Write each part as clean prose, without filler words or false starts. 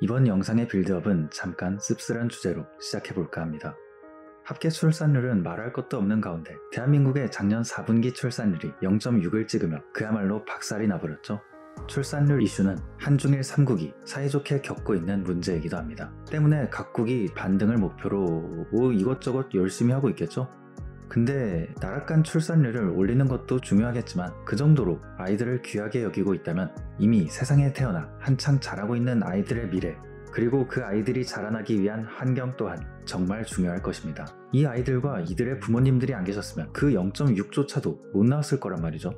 이번 영상의 빌드업은 잠깐 씁쓸한 주제로 시작해볼까 합니다. 합계 출산율은 말할 것도 없는 가운데 대한민국의 작년 4분기 출산율이 0.6을 찍으며 그야말로 박살이 나버렸죠. 출산율 이슈는 한중일 3국이 사이좋게 겪고 있는 문제이기도 합니다. 때문에 각국이 반등을 목표로 이것저것 열심히 하고 있겠죠. 근데 나라 간 출산율을 올리는 것도 중요하겠지만 그 정도로 아이들을 귀하게 여기고 있다면 이미 세상에 태어나 한창 자라고 있는 아이들의 미래, 그리고 그 아이들이 자라나기 위한 환경 또한 정말 중요할 것입니다. 이 아이들과 이들의 부모님들이 안 계셨으면 그 0.6조차도 못 나왔을 거란 말이죠.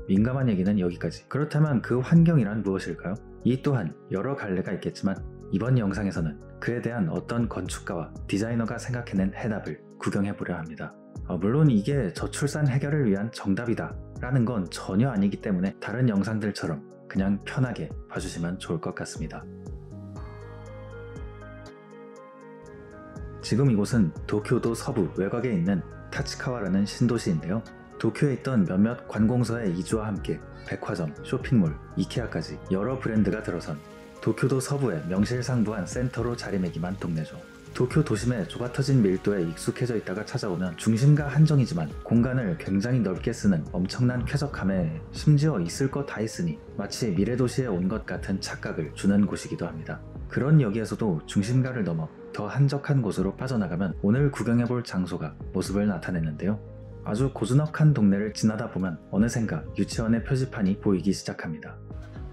민감한 얘기는 여기까지. 그렇다면 그 환경이란 무엇일까요? 이 또한 여러 갈래가 있겠지만 이번 영상에서는 그에 대한 어떤 건축가와 디자이너가 생각해낸 해답을 구경해보려 합니다. 물론 이게 저출산 해결을 위한 정답이다 라는 건 전혀 아니기 때문에 다른 영상들처럼 그냥 편하게 봐주시면 좋을 것 같습니다. 지금 이곳은 도쿄도 서부 외곽에 있는 타치카와라는 신도시인데요. 도쿄에 있던 몇몇 관공서의 이주와 함께 백화점, 쇼핑몰, 이케아까지 여러 브랜드가 들어선 도쿄도 서부의 명실상부한 센터로 자리매김한 동네죠. 도쿄 도심의 좁아터진 밀도에 익숙해져 있다가 찾아오면 중심가 한정이지만 공간을 굉장히 넓게 쓰는 엄청난 쾌적함에 심지어 있을 거 다 있으니 마치 미래도시에 온 것 같은 착각을 주는 곳이기도 합니다. 그런 여기에서도 중심가를 넘어 더 한적한 곳으로 빠져나가면 오늘 구경해볼 장소가 모습을 나타내는데요. 아주 고즈넉한 동네를 지나다 보면 어느샌가 유치원의 표지판이 보이기 시작합니다.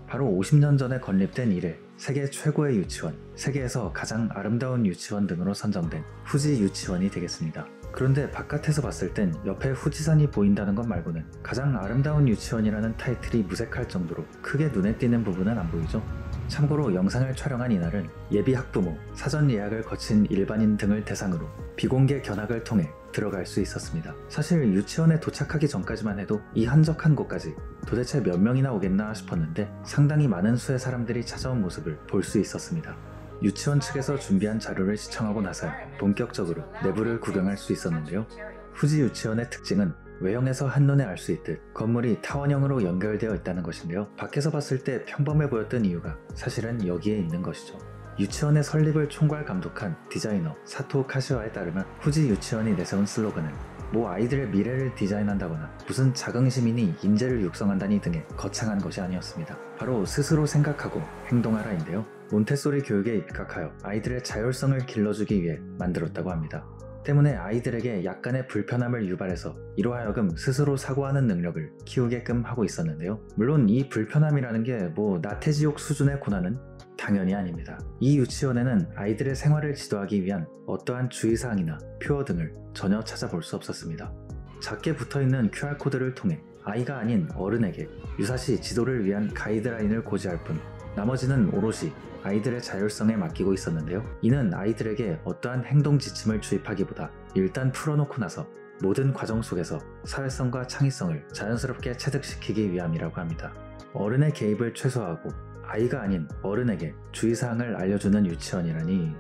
바로 50년 전에 건립된 이래 세계 최고의 유치원, 세계에서 가장 아름다운 유치원 등으로 선정된 후지 유치원이 되겠습니다. 그런데 바깥에서 봤을 땐 옆에 후지산이 보인다는 것 말고는 가장 아름다운 유치원이라는 타이틀이 무색할 정도로 크게 눈에 띄는 부분은 안 보이죠. 참고로 영상을 촬영한 이날은 예비 학부모, 사전 예약을 거친 일반인 등을 대상으로 비공개 견학을 통해 들어갈 수 있었습니다. 사실 유치원에 도착하기 전까지만 해도 이 한적한 곳까지 도대체 몇 명이나 오겠나 싶었는데 상당히 많은 수의 사람들이 찾아온 모습을 볼 수 있었습니다. 유치원 측에서 준비한 자료를 시청하고 나서야 본격적으로 내부를 구경할 수 있었는데요. 후지 유치원의 특징은 외형에서 한눈에 알 수 있듯 건물이 타원형으로 연결되어 있다는 것인데요. 밖에서 봤을 때 평범해 보였던 이유가 사실은 여기에 있는 것이죠. 유치원의 설립을 총괄 감독한 디자이너 사토 카시와에 따르면 후지 유치원이 내세운 슬로건은 뭐 아이들의 미래를 디자인한다거나 무슨 자긍심이니 인재를 육성한다니 등의 거창한 것이 아니었습니다. 바로 스스로 생각하고 행동하라인데요. 몬테소리 교육에 입각하여 아이들의 자율성을 길러주기 위해 만들었다고 합니다. 때문에 아이들에게 약간의 불편함을 유발해서 이로 하여금 스스로 사고하는 능력을 키우게끔 하고 있었는데요. 물론 이 불편함이라는 게 뭐 나태지옥 수준의 고난은 당연히 아닙니다. 이 유치원에는 아이들의 생활을 지도하기 위한 어떠한 주의사항이나 표어 등을 전혀 찾아볼 수 없었습니다. 작게 붙어있는 QR코드를 통해 아이가 아닌 어른에게 유사시 지도를 위한 가이드라인을 고지할 뿐 나머지는 오롯이 아이들의 자율성에 맡기고 있었는데요. 이는 아이들에게 어떠한 행동 지침을 주입하기보다 일단 풀어놓고 나서 모든 과정 속에서 사회성과 창의성을 자연스럽게 체득시키기 위함이라고 합니다. 어른의 개입을 최소화하고 아이가 아닌 어른에게 주의사항을 알려주는 유치원이라니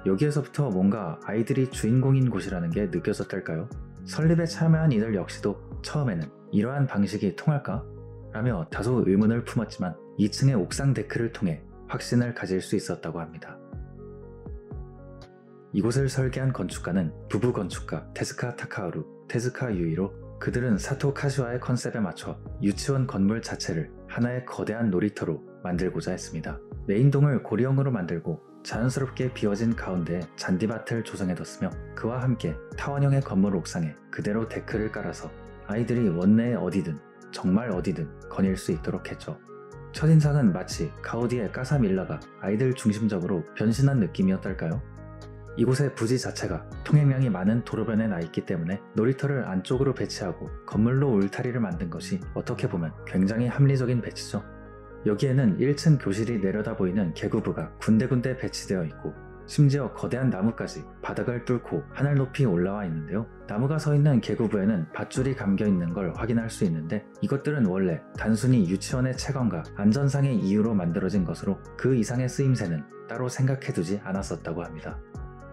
여기에서부터 뭔가 아이들이 주인공인 곳이라는 게 느껴졌달까요? 설립에 참여한 이들 역시도 처음에는 이러한 방식이 통할까? 라며 다소 의문을 품었지만 2층의 옥상 데크를 통해 확신을 가질 수 있었다고 합니다. 이곳을 설계한 건축가는 부부 건축가 테즈카 타카하루, 테즈카 유이로 그들은 사토 카시와의 컨셉에 맞춰 유치원 건물 자체를 하나의 거대한 놀이터로 만들고자 했습니다. 메인동을 고리형으로 만들고 자연스럽게 비워진 가운데에 잔디밭을 조성해뒀으며 그와 함께 타원형의 건물 옥상에 그대로 데크를 깔아서 아이들이 원내에 어디든 정말 어디든 거닐 수 있도록 했죠. 첫인상은 마치 가우디의 까사밀라가 아이들 중심적으로 변신한 느낌이었달까요? 이곳의 부지 자체가 통행량이 많은 도로변에 나 있기 때문에 놀이터를 안쪽으로 배치하고 건물로 울타리를 만든 것이 어떻게 보면 굉장히 합리적인 배치죠. 여기에는 1층 교실이 내려다 보이는 개구부가 군데군데 배치되어 있고 심지어 거대한 나무까지 바닥을 뚫고 하늘 높이 올라와 있는데요. 나무가 서 있는 개구부에는 밧줄이 감겨 있는 걸 확인할 수 있는데 이것들은 원래 단순히 유치원의 채광과 안전상의 이유로 만들어진 것으로 그 이상의 쓰임새는 따로 생각해두지 않았었다고 합니다.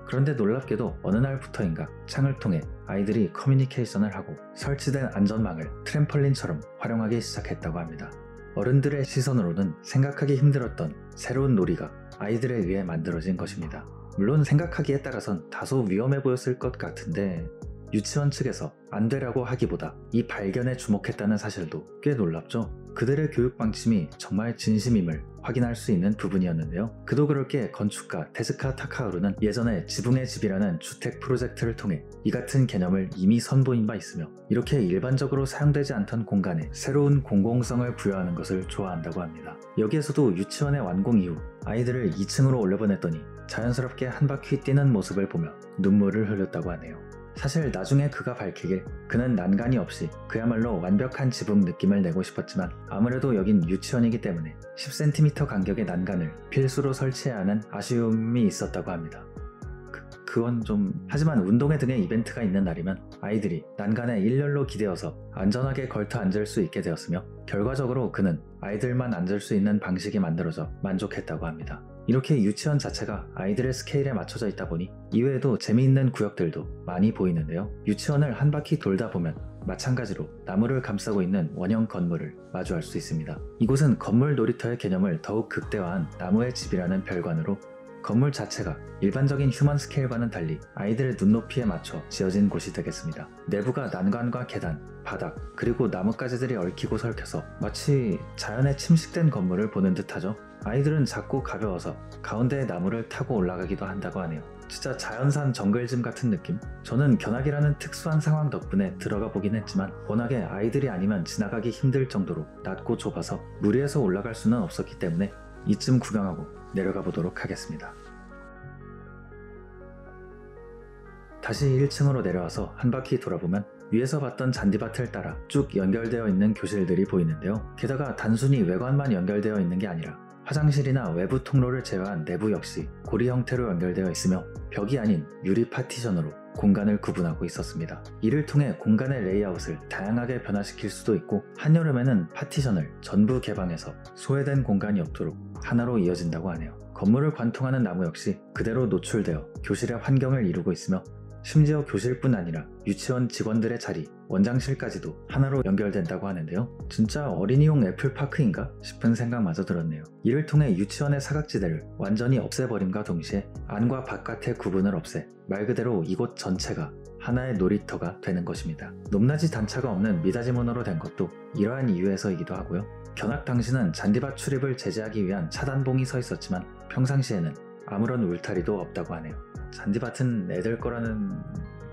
그런데 놀랍게도 어느 날부터인가 창을 통해 아이들이 커뮤니케이션을 하고 설치된 안전망을 트램펄린처럼 활용하기 시작했다고 합니다. 어른들의 시선으로는 생각하기 힘들었던 새로운 놀이가 아이들에 의해 만들어진 것입니다. 물론 생각하기에 따라선 다소 위험해 보였을 것 같은데 유치원 측에서 안 되라고 하기보다 이 발견에 주목했다는 사실도 꽤 놀랍죠. 그들의 교육 방침이 정말 진심임을 확인할 수 있는 부분이었는데요. 그도 그럴 게 건축가 테즈카 타카우루는 예전에 지붕의 집이라는 주택 프로젝트를 통해 이 같은 개념을 이미 선보인 바 있으며 이렇게 일반적으로 사용되지 않던 공간에 새로운 공공성을 부여하는 것을 좋아한다고 합니다. 여기에서도 유치원의 완공 이후 아이들을 2층으로 올려보냈더니 자연스럽게 한 바퀴 뛰는 모습을 보며 눈물을 흘렸다고 하네요. 사실 나중에 그가 밝히길 그는 난간이 없이 그야말로 완벽한 지붕 느낌을 내고 싶었지만 아무래도 여긴 유치원이기 때문에 10cm 간격의 난간을 필수로 설치해야 하는 아쉬움이 있었다고 합니다. 그건 좀... 하지만 운동회 등의 이벤트가 있는 날이면 아이들이 난간에 일렬로 기대어서 안전하게 걸터 앉을 수 있게 되었으며 결과적으로 그는 아이들만 앉을 수 있는 방식이 만들어져 만족했다고 합니다. 이렇게 유치원 자체가 아이들의 스케일에 맞춰져 있다 보니 이외에도 재미있는 구역들도 많이 보이는데요. 유치원을 한 바퀴 돌다 보면 마찬가지로 나무를 감싸고 있는 원형 건물을 마주할 수 있습니다. 이곳은 건물 놀이터의 개념을 더욱 극대화한 나무의 집이라는 별관으로 건물 자체가 일반적인 휴먼 스케일과는 달리 아이들의 눈높이에 맞춰 지어진 곳이 되겠습니다. 내부가 난간과 계단, 바닥, 그리고 나뭇가지들이 얽히고 설켜서 마치 자연에 침식된 건물을 보는 듯하죠. 아이들은 작고 가벼워서 가운데의 나무를 타고 올라가기도 한다고 하네요. 진짜 자연산 정글짐 같은 느낌? 저는 견학이라는 특수한 상황 덕분에 들어가 보긴 했지만 워낙에 아이들이 아니면 지나가기 힘들 정도로 낮고 좁아서 무리해서 올라갈 수는 없었기 때문에 이쯤 구경하고 내려가 보도록 하겠습니다. 다시 1층으로 내려와서 한 바퀴 돌아보면 위에서 봤던 잔디밭을 따라 쭉 연결되어 있는 교실들이 보이는데요. 게다가 단순히 외관만 연결되어 있는 게 아니라 화장실이나 외부 통로를 제외한 내부 역시 고리 형태로 연결되어 있으며 벽이 아닌 유리 파티션으로 공간을 구분하고 있었습니다. 이를 통해 공간의 레이아웃을 다양하게 변화시킬 수도 있고 한여름에는 파티션을 전부 개방해서 소외된 공간이 없도록 하나로 이어진다고 하네요. 건물을 관통하는 나무 역시 그대로 노출되어 교실의 환경을 이루고 있으며 심지어 교실뿐 아니라 유치원 직원들의 자리, 원장실까지도 하나로 연결된다고 하는데요. 진짜 어린이용 애플파크인가 싶은 생각마저 들었네요. 이를 통해 유치원의 사각지대를 완전히 없애버림과 동시에 안과 바깥의 구분을 없애 말 그대로 이곳 전체가 하나의 놀이터가 되는 것입니다. 높낮이 단차가 없는 미닫이문으로 된 것도 이러한 이유에서이기도 하고요. 견학 당시는 잔디밭 출입을 제재하기 위한 차단봉이 서 있었지만 평상시에는 아무런 울타리도 없다고 하네요. 잔디밭은 애들 거라는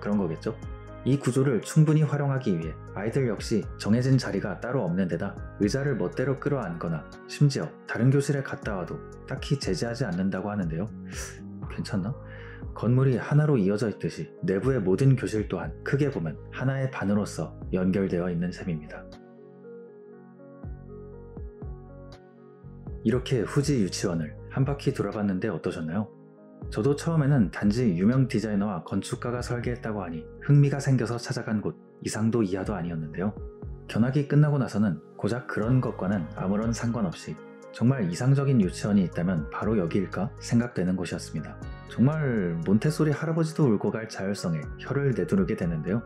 그런 거겠죠? 이 구조를 충분히 활용하기 위해 아이들 역시 정해진 자리가 따로 없는 데다 의자를 멋대로 끌어안거나 심지어 다른 교실에 갔다 와도 딱히 제재하지 않는다고 하는데요. 괜찮나? 건물이 하나로 이어져 있듯이 내부의 모든 교실 또한 크게 보면 하나의 반으로서 연결되어 있는 셈입니다. 이렇게 후지 유치원을 한 바퀴 돌아봤는데 어떠셨나요? 저도 처음에는 단지 유명 디자이너와 건축가가 설계했다고 하니 흥미가 생겨서 찾아간 곳 이상도 이하도 아니었는데요. 견학이 끝나고 나서는 고작 그런 것과는 아무런 상관없이 정말 이상적인 유치원이 있다면 바로 여기일까 생각되는 곳이었습니다. 정말 몬테소리 할아버지도 울고 갈 자율성에 혀를 내두르게 되는데요.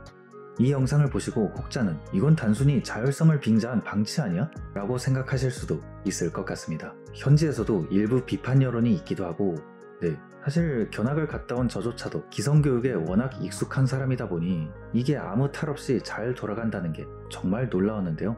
이 영상을 보시고 혹자는 이건 단순히 자율성을 빙자한 방치 아니야? 라고 생각하실 수도 있을 것 같습니다. 현지에서도 일부 비판 여론이 있기도 하고 사실 견학을 갔다 온 저조차도 기성교육에 워낙 익숙한 사람이다 보니 이게 아무 탈 없이 잘 돌아간다는 게 정말 놀라웠는데요.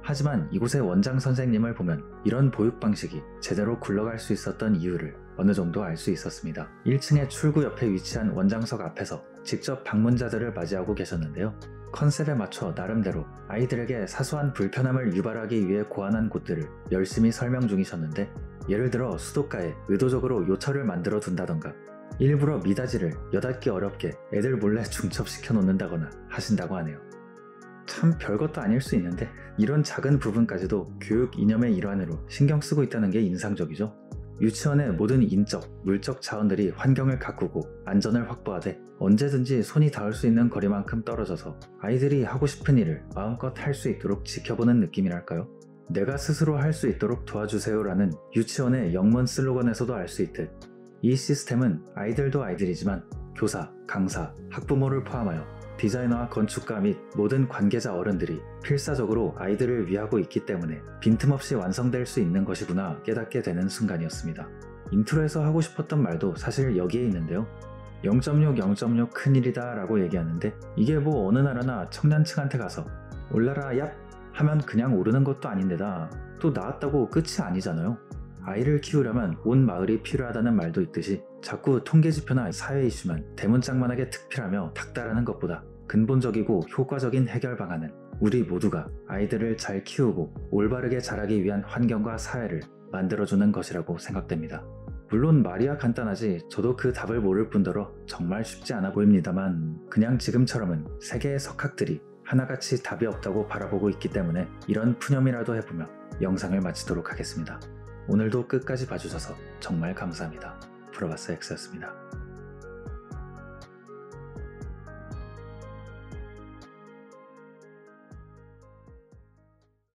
하지만 이곳의 원장 선생님을 보면 이런 보육 방식이 제대로 굴러갈 수 있었던 이유를 어느 정도 알 수 있었습니다. 1층의 출구 옆에 위치한 원장석 앞에서 직접 방문자들을 맞이하고 계셨는데요. 컨셉에 맞춰 나름대로 아이들에게 사소한 불편함을 유발하기 위해 고안한 곳들을 열심히 설명 중이셨는데 예를 들어 수도가에 의도적으로 요철을 만들어 둔다던가 일부러 미닫이를 여닫기 어렵게 애들 몰래 중첩시켜 놓는다거나 하신다고 하네요. 참 별것도 아닐 수 있는데 이런 작은 부분까지도 교육 이념의 일환으로 신경 쓰고 있다는 게 인상적이죠. 유치원의 모든 인적, 물적 자원들이 환경을 가꾸고 안전을 확보하되 언제든지 손이 닿을 수 있는 거리만큼 떨어져서 아이들이 하고 싶은 일을 마음껏 할 수 있도록 지켜보는 느낌이랄까요? 내가 스스로 할 수 있도록 도와주세요라는 유치원의 영문 슬로건에서도 알 수 있듯 이 시스템은 아이들도 아이들이지만 교사, 강사, 학부모를 포함하여 디자이너와 건축가 및 모든 관계자 어른들이 필사적으로 아이들을 위하고 있기 때문에 빈틈없이 완성될 수 있는 것이구나 깨닫게 되는 순간이었습니다. 인트로에서 하고 싶었던 말도 사실 여기에 있는데요. 0.6, 0.6 큰일이다 라고 얘기하는데 이게 뭐 어느 나라나 청년층한테 가서 올라라 얍 하면 그냥 오르는 것도 아닌데다 또 나왔다고 끝이 아니잖아요. 아이를 키우려면 온 마을이 필요하다는 말도 있듯이 자꾸 통계지표나 사회 이슈만 대문짝만하게 특필하며 닥달하는 것보다 근본적이고 효과적인 해결 방안은 우리 모두가 아이들을 잘 키우고 올바르게 자라기 위한 환경과 사회를 만들어주는 것이라고 생각됩니다. 물론 말이야 간단하지 저도 그 답을 모를 뿐더러 정말 쉽지 않아 보입니다만 그냥 지금처럼은 세계의 석학들이 하나같이 답이 없다고 바라보고 있기 때문에 이런 푸념이라도 해보며 영상을 마치도록 하겠습니다. 오늘도 끝까지 봐주셔서 정말 감사합니다. 프로바스 X였습니다.